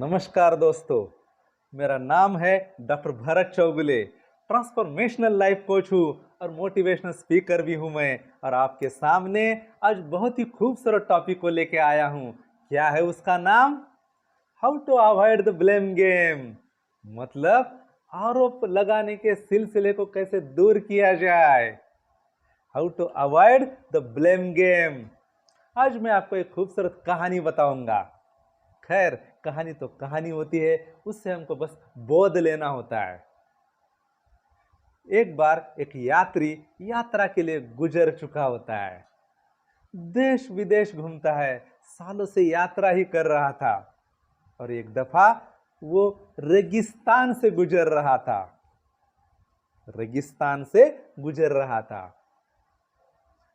नमस्कार दोस्तों, मेरा नाम है doctor Bharat Chougule. Transformational life coach हूँ और मोटिवेशनल स्पीकर भी हूँ मैं। और आपके सामने आज बहुत ही खूबसूरत टॉपिक को लेके आया हूँ। क्या है उसका नाम? How to avoid the blame game. मतलब आरोप लगाने के सिलसिले को कैसे दूर किया जाए। How to avoid the blame game. आज मैं आपको एक खूबसूरत कहानी बताऊंगा। खैर, कहानी तो कहानी होती है, उससे हमको बस बोध लेना होता है। एक बार एक यात्री यात्रा के लिए गुजर चुका होता है। देश विदेश घूमता है, सालों से यात्रा ही कर रहा था। और एक दफा वो रेगिस्तान से गुजर रहा था। रेगिस्तान से गुजर रहा था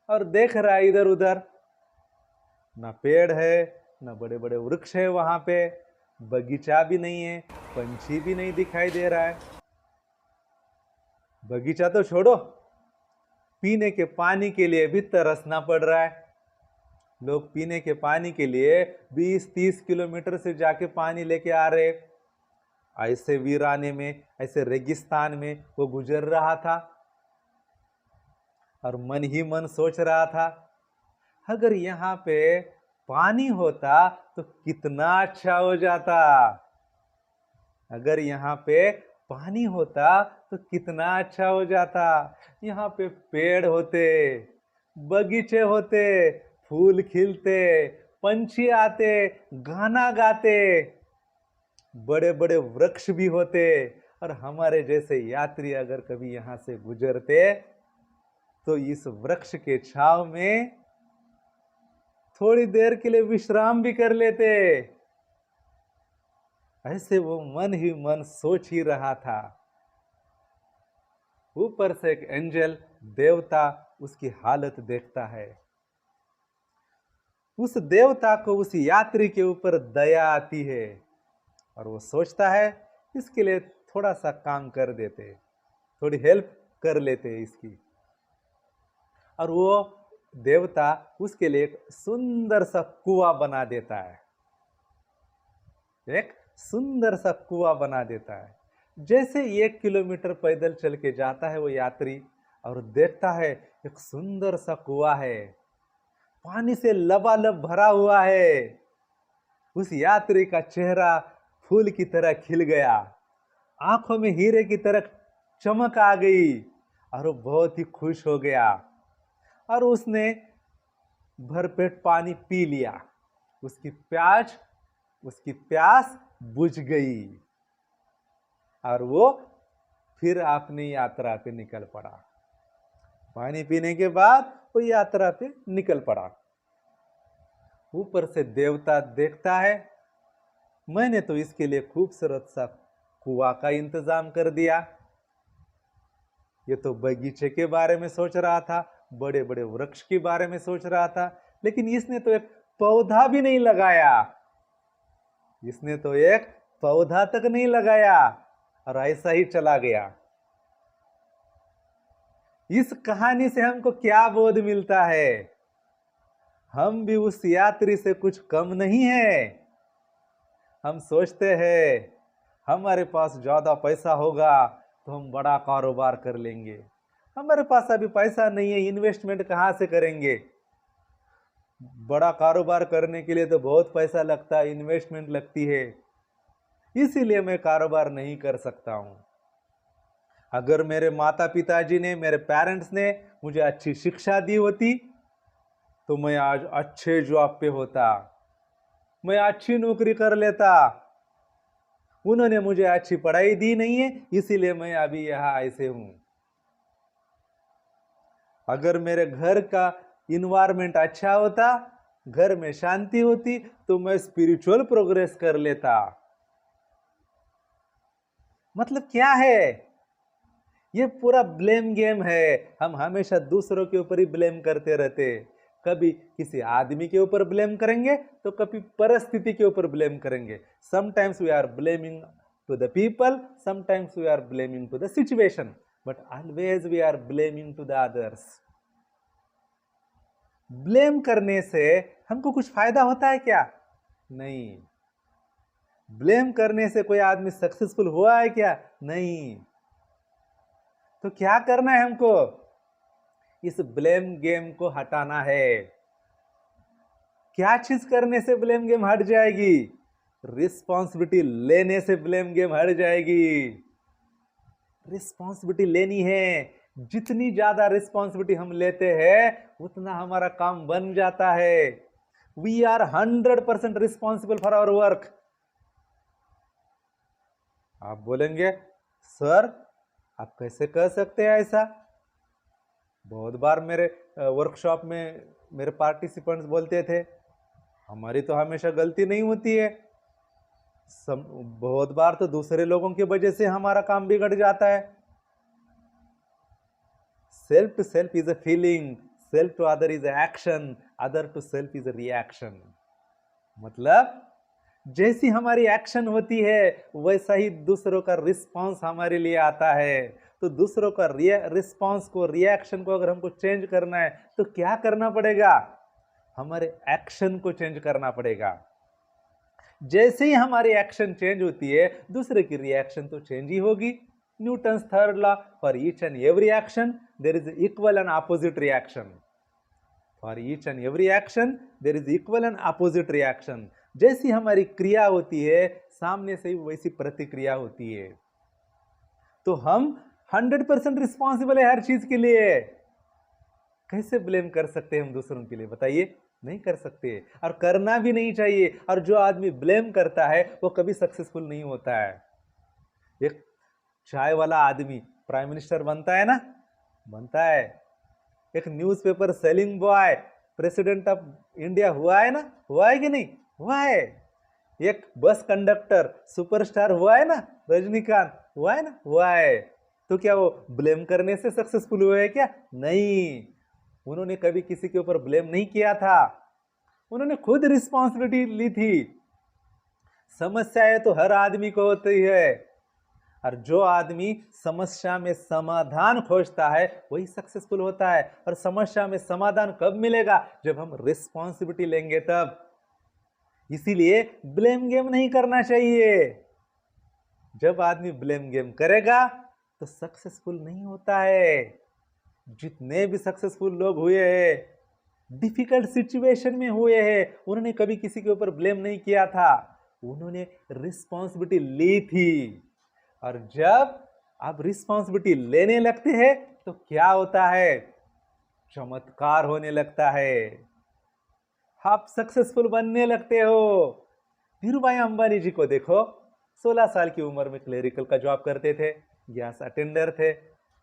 और देख रहा है इधर उधर, ना पेड़ है, ना बड़े बड़े वृक्ष है, वहां पे बगीचा भी नहीं है, पंछी भी नहीं दिखाई दे रहा है। बगीचा तो छोड़ो, पीने के पानी के लिए भी तरसना पड़ रहा है। लोग पीने के पानी के लिए 20-30 किलोमीटर से जाके पानी लेके आ रहे। ऐसे वीराने में, ऐसे रेगिस्तान में वो गुजर रहा था और मन ही मन सोच रहा था, अगर यहाँ पे पानी होता तो कितना अच्छा हो जाता। अगर यहाँ पे पानी होता तो कितना अच्छा हो जाता। यहाँ पे पेड़ होते, बगीचे होते, फूल खिलते, पंछी आते, गाना गाते, बड़े बड़े वृक्ष भी होते। और हमारे जैसे यात्री अगर कभी यहाँ से गुजरते तो इस वृक्ष के छांव में थोड़ी देर के लिए विश्राम भी कर लेते। ऐसे वो मन ही मन सोच ही रहा था। ऊपर से एक एंजल, देवता, उसकी हालत देखता है। उस देवता को उस यात्री के ऊपर दया आती है और वो सोचता है इसके लिए थोड़ा सा काम कर देते, थोड़ी हेल्प कर लेते इसकी। और वो देवता उसके लिए एक सुंदर सा कुआं बना देता है। एक सुंदर सा कुआं बना देता है। जैसे 1 किलोमीटर पैदल चल के जाता है वो यात्री और देखता है एक सुंदर सा कुआं है, पानी से लबालब भरा हुआ है। उस यात्री का चेहरा फूल की तरह खिल गया, आंखों में हीरे की तरह चमक आ गई और वो बहुत ही खुश हो गया। और उसने भरपेट पानी पी लिया। उसकी प्यास बुझ गई और वो फिर अपनी यात्रा पे निकल पड़ा। पानी पीने के बाद वो यात्रा पे निकल पड़ा। ऊपर से देवता देखता है, मैंने तो इसके लिए खूबसूरत सा कुआं का इंतजाम कर दिया। ये तो बगीचे के बारे में सोच रहा था, बड़े बड़े वृक्ष के बारे में सोच रहा था, लेकिन इसने तो एक पौधा भी नहीं लगाया। इसने तो एक पौधा तक नहीं लगाया और ऐसा ही चला गया। इस कहानी से हमको क्या बोध मिलता है? हम भी उस यात्री से कुछ कम नहीं है। हम सोचते हैं हमारे पास ज्यादा पैसा होगा तो हम बड़ा कारोबार कर लेंगे। हमारे पास अभी पैसा नहीं है, इन्वेस्टमेंट कहां से करेंगे? बड़ा कारोबार करने के लिए तो बहुत पैसा लगता है, इन्वेस्टमेंट लगती है, इसीलिए मैं कारोबार नहीं कर सकता हूं। अगर मेरे माता पिताजी ने, मेरे पेरेंट्स ने मुझे अच्छी शिक्षा दी होती तो मैं आज अच्छे जॉब पे होता, मैं अच्छी नौकरी कर लेता। उन्होंने मुझे अच्छी पढ़ाई दी नहीं है, इसीलिए मैं अभी यहां ऐसे हूं। अगर मेरे घर का इन्वायरमेंट अच्छा होता, घर में शांति होती, तो मैं स्पिरिचुअल प्रोग्रेस कर लेता। मतलब क्या है? ये पूरा ब्लेम गेम है। हम हमेशा दूसरों के ऊपर ही ब्लेम करते रहते। कभी किसी आदमी के ऊपर ब्लेम करेंगे तो कभी परिस्थिति के ऊपर ब्लेम करेंगे। Sometimes we are blaming to the people, sometimes we are blaming to the situation, but always we are blaming to the others. Blame करने से हमको कुछ फायदा होता है क्या? नहीं। ब्लेम करने से कोई आदमी सक्सेसफुल हुआ है क्या? नहीं। तो क्या करना है हमको? इस ब्लेम गेम को हटाना है। क्या चीज करने से ब्लेम गेम हट जाएगी? रिस्पॉन्सिबिलिटी लेने से ब्लेम गेम हट जाएगी। रिस्पॉन्सिबिलिटी लेनी है। जितनी ज्यादा रिस्पॉन्सिबिलिटी हम लेते हैं उतना हमारा काम बन जाता है। We are 100% responsible for our work. आप बोलेंगे सर आप कैसे कह सकते हैं ऐसा? बहुत बार मेरे वर्कशॉप में मेरे पार्टिसिपेंट्स बोलते थे हमारी तो हमेशा गलती नहीं होती है, बहुत बार तो दूसरे लोगों की वजह से हमारा काम बिगड़ जाता है। Self to self is a feeling, self to other is action, other to self is a reaction. मतलब जैसी हमारी एक्शन होती है वैसा ही दूसरों का रिस्पांस हमारे लिए आता है। तो दूसरों का रिस्पांस को, रिएक्शन को अगर हमको चेंज करना है तो क्या करना पड़ेगा? हमारे एक्शन को चेंज करना पड़ेगा। जैसे ही हमारी एक्शन चेंज होती है दूसरे की रिएक्शन तो चेंज ही होगी। Newton's third law, for each and every action there is equal and opposite reaction. For each and every action there is equal and opposite reaction. जैसी हमारी क्रिया होती है सामने से वैसी प्रतिक्रिया होती है। तो हम 100% रिस्पॉन्सिबल है हर चीज के लिए। कैसे ब्लेम कर सकते हैं हम दूसरों के लिए? बताइए, नहीं कर सकते और करना भी नहीं चाहिए। और जो आदमी ब्लेम करता है वो कभी सक्सेसफुल नहीं होता है। एक चाय वाला आदमी प्राइम मिनिस्टर बनता है ना? बनता है। एक newspaper selling boy president of India हुआ है ना? हुआ है कि नहीं? हुआ है। एक बस कंडक्टर सुपरस्टार हुआ है ना? रजनीकांत हुआ है ना? हुआ है। तो क्या वो ब्लेम करने से सक्सेसफुल हुए हैं क्या? नहीं। उन्होंने कभी किसी के ऊपर ब्लेम नहीं किया था, उन्होंने खुद रिस्पॉन्सिबिलिटी ली थी। समस्याएं तो हर आदमी को होती है और जो आदमी समस्या में समाधान खोजता है वही सक्सेसफुल होता है। और समस्या में समाधान कब मिलेगा? जब हम रिस्पॉन्सिबिलिटी लेंगे तब। इसीलिए ब्लेम गेम नहीं करना चाहिए। जब आदमी ब्लेम गेम करेगा तो सक्सेसफुल नहीं होता है। जितने भी सक्सेसफुल लोग हुए हैं डिफिकल्ट सिचुएशन में हुए हैं, उन्होंने कभी किसी के ऊपर ब्लेम नहीं किया था, उन्होंने रिस्पॉन्सिबिलिटी ली थी। और जब आप रिस्पॉन्सिबिलिटी लेने लगते हैं तो क्या होता है? चमत्कार होने लगता है, आप सक्सेसफुल बनने लगते हो। धीरूभाई अंबानी जी को देखो, 16 साल की उम्र में क्लेरिकल का जॉब करते थे, गैस अटेंडर थे,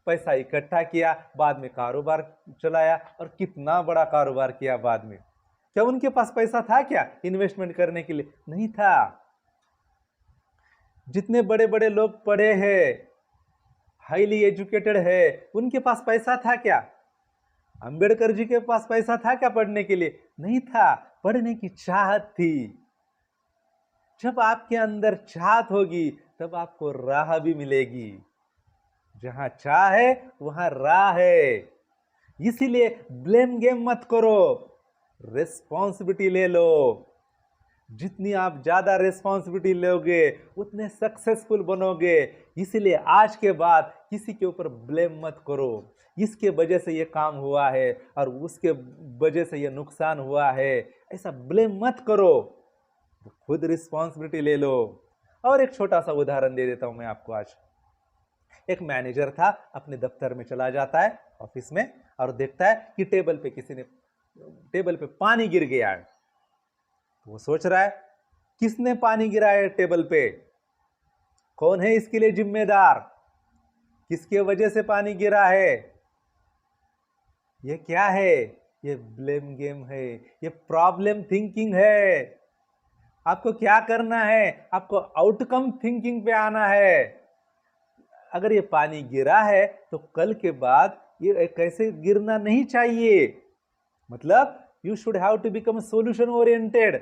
पैसा इकट्ठा किया, बाद में कारोबार चलाया और कितना बड़ा कारोबार किया बाद में। क्या उनके पास पैसा था क्या इन्वेस्टमेंट करने के लिए? नहीं था। जितने बड़े बड़े लोग पढ़े हैं, हाईली एजुकेटेड है, उनके पास पैसा था क्या? अंबेडकर जी के पास पैसा था क्या पढ़ने के लिए? नहीं था। पढ़ने की चाहत थी। जब आपके अंदर चाहत होगी तब आपको राह भी मिलेगी। जहां चाह है वहां राह है। इसीलिए ब्लेम गेम मत करो, रिस्पॉन्सिबिलिटी ले लो। जितनी आप ज्यादा रिस्पॉन्सिबिलिटी लोगे उतने सक्सेसफुल बनोगे। इसीलिए आज के बाद किसी के ऊपर ब्लेम मत करो, इसके वजह से ये काम हुआ है और उसके वजह से ये नुकसान हुआ है, ऐसा ब्लेम मत करो। खुद रिस्पॉन्सिबिलिटी ले लो। और एक छोटा सा उदाहरण दे देता हूं मैं आपको आज। एक मैनेजर था, अपने दफ्तर में चला जाता है ऑफिस में और देखता है कि टेबल पे पानी गिर गया है। वो सोच रहा है किसने पानी गिराया है टेबल पे, कौन है इसके लिए जिम्मेदार, किसके वजह से पानी गिरा है। ये क्या है? ये ब्लेम गेम है, ये प्रॉब्लम थिंकिंग है। आपको क्या करना है? आपको आउटकम थिंकिंग पे आना है। अगर ये पानी गिरा है तो कल के बाद ये कैसे गिरना नहीं चाहिए। मतलब you should have to become solution oriented,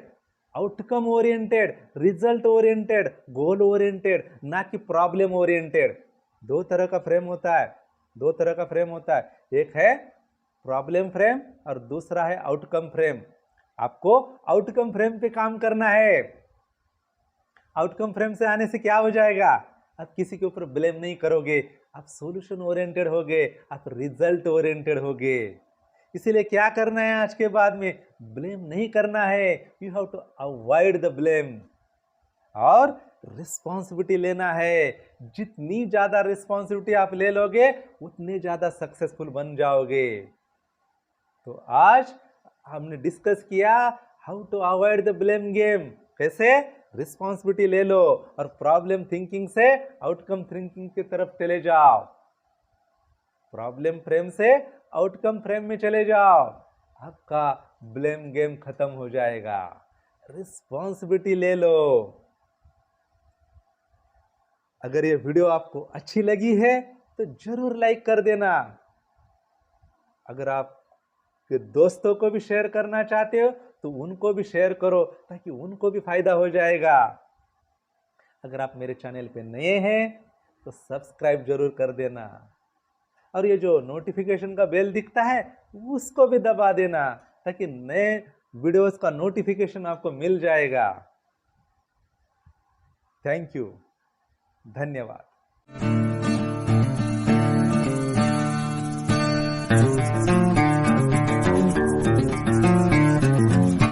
outcome oriented, result oriented, goal oriented, ना कि प्रॉब्लम ओरिएंटेड। दो तरह का फ्रेम होता है, दो तरह का फ्रेम होता है। एक है प्रॉब्लम फ्रेम और दूसरा है आउटकम फ्रेम। आपको आउटकम फ्रेम पे काम करना है। आउटकम फ्रेम से आने से क्या हो जाएगा? आप किसी के ऊपर ब्लेम नहीं करोगे, आप सॉल्यूशन ओरिएंटेड होगे, आप रिजल्ट ओरिएंटेड होगे। इसीलिए क्या करना है आज के बाद में? ब्लेम नहीं करना है। You have to avoid the blame और रिस्पॉन्सिबिलिटी लेना है। जितनी ज्यादा रिस्पॉन्सिबिलिटी आप ले लोगे उतने ज्यादा सक्सेसफुल बन जाओगे। तो आज हमने डिस्कस किया how to avoid the blame game. कैसे? रिस्पॉन्सिबिलिटी ले लो और प्रॉब्लम थिंकिंग से आउटकम थिंकिंग की तरफ चले जाओ। प्रॉब्लम फ्रेम से आउटकम फ्रेम में चले जाओ, आपका ब्लेम गेम खत्म हो जाएगा। रिस्पॉन्सिबिलिटी ले लो। अगर ये वीडियो आपको अच्छी लगी है तो जरूर लाइक कर देना। अगर आप के दोस्तों को भी शेयर करना चाहते हो तो उनको भी शेयर करो ताकि उनको भी फायदा हो जाएगा। अगर आप मेरे चैनल पे नए हैं तो सब्सक्राइब जरूर कर देना और ये जो नोटिफिकेशन का बेल दिखता है उसको भी दबा देना ताकि नए वीडियोस का नोटिफिकेशन आपको मिल जाएगा। थैंक यू, धन्यवाद।